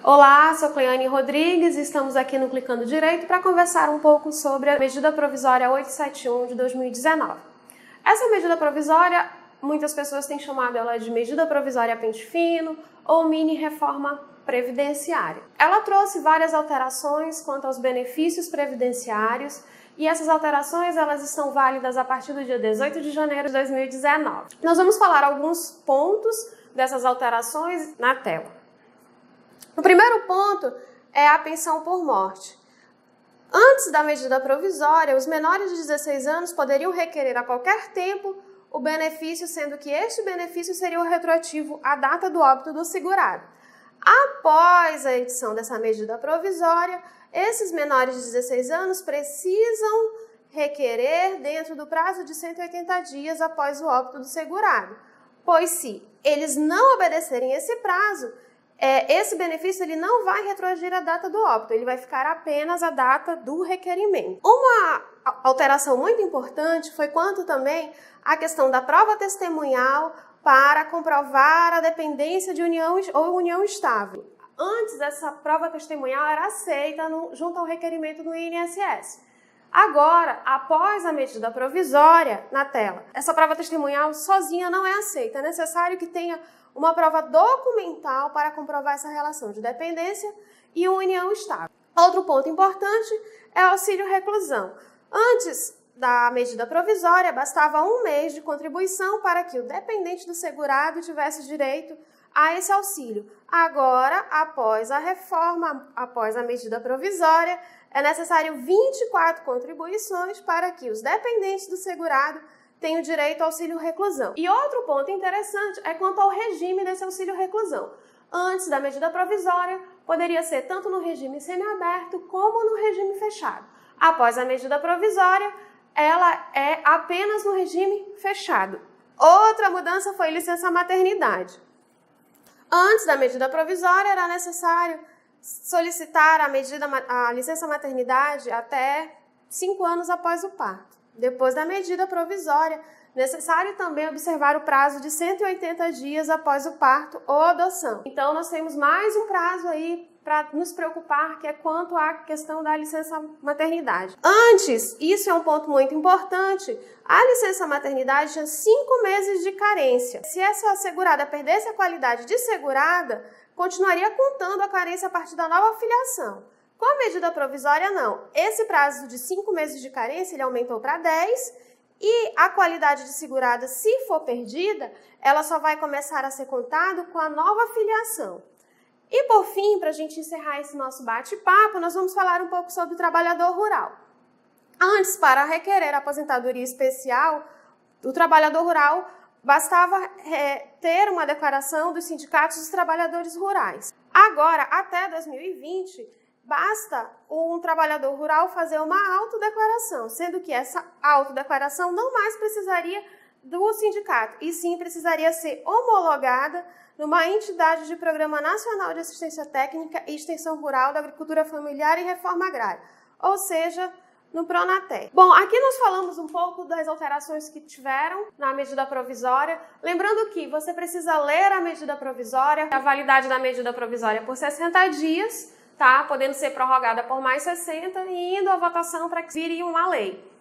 Olá, sou Cleane Rodrigues e estamos aqui no Clicando Direito para conversar um pouco sobre a medida provisória 871 de 2019. Essa medida provisória, muitas pessoas têm chamado ela de medida provisória pente fino ou mini reforma previdenciária. Ela trouxe várias alterações quanto aos benefícios previdenciários e essas alterações elas estão válidas a partir do dia 18 de janeiro de 2019. Nós vamos falar alguns pontos dessas alterações na tela. O primeiro ponto é a pensão por morte. Antes da medida provisória, os menores de 16 anos poderiam requerer a qualquer tempo o benefício, sendo que este benefício seria o retroativo à data do óbito do segurado. Após a edição dessa medida provisória, esses menores de 16 anos precisam requerer dentro do prazo de 180 dias após o óbito do segurado, pois se eles não obedecerem esse prazo, esse benefício ele não vai retroagir a data do óbito, ele vai ficar apenas a data do requerimento. Uma alteração muito importante foi quanto também à questão da prova testemunhal para comprovar a dependência de união ou união estável. Antes, essa prova testemunhal era aceita junto ao requerimento do INSS. Agora, após a medida provisória, na tela, essa prova testemunhal sozinha não é aceita. É necessário que tenha uma prova documental para comprovar essa relação de dependência e união estável. Outro ponto importante é o auxílio reclusão. Antes da medida provisória, bastava 1 mês de contribuição para que o dependente do segurado tivesse direito a esse auxílio. Agora, após a reforma, após a medida provisória, é necessário 24 contribuições para que os dependentes do segurado tenham direito ao auxílio reclusão. E outro ponto interessante é quanto ao regime desse auxílio reclusão. Antes da medida provisória, poderia ser tanto no regime semiaberto como no regime fechado. Após a medida provisória, ela é apenas no regime fechado. Outra mudança foi licença maternidade. Antes da medida provisória, era necessário solicitar a licença maternidade até 5 anos após o parto. Depois da medida provisória, necessário também observar o prazo de 180 dias após o parto ou adoção. Então, nós temos mais um prazo aí para nos preocupar, que é quanto à questão da licença maternidade. Antes, isso é um ponto muito importante, a licença maternidade tinha 5 meses de carência. Se essa segurada perdesse a qualidade de segurada, continuaria contando a carência a partir da nova filiação. Com a medida provisória, não. Esse prazo de 5 meses de carência, ele aumentou para 10 e a qualidade de segurada, se for perdida, ela só vai começar a ser contada com a nova filiação. E por fim, para a gente encerrar esse nosso bate-papo, nós vamos falar um pouco sobre o trabalhador rural. Antes, para requerer a aposentadoria especial, o trabalhador rural bastava ter uma declaração dos sindicatos dos trabalhadores rurais. Agora, até 2020, basta um trabalhador rural fazer uma autodeclaração, sendo que essa autodeclaração não mais precisaria do sindicato, e sim precisaria ser homologada numa entidade de Programa Nacional de Assistência Técnica e Extensão Rural da Agricultura Familiar e Reforma Agrária, ou seja, no Pronatec. Bom, aqui nós falamos um pouco das alterações que tiveram na medida provisória. Lembrando que você precisa ler a medida provisória, a validade da medida provisória por 60 dias, tá? Podendo ser prorrogada por mais 60 e indo à votação para que vire uma lei.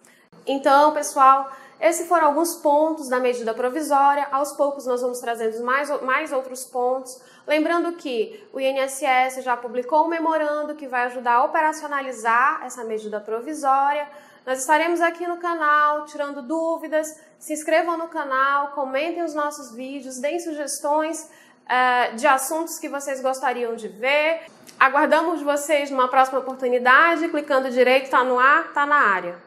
Então, pessoal, esses foram alguns pontos da medida provisória. Aos poucos nós vamos trazendo mais outros pontos. Lembrando que o INSS já publicou um memorando que vai ajudar a operacionalizar essa medida provisória. Nós estaremos aqui no canal tirando dúvidas. Se inscrevam no canal, comentem os nossos vídeos, deem sugestões de assuntos que vocês gostariam de ver. Aguardamos vocês numa próxima oportunidade. Clicando Direito, tá no ar, tá na área.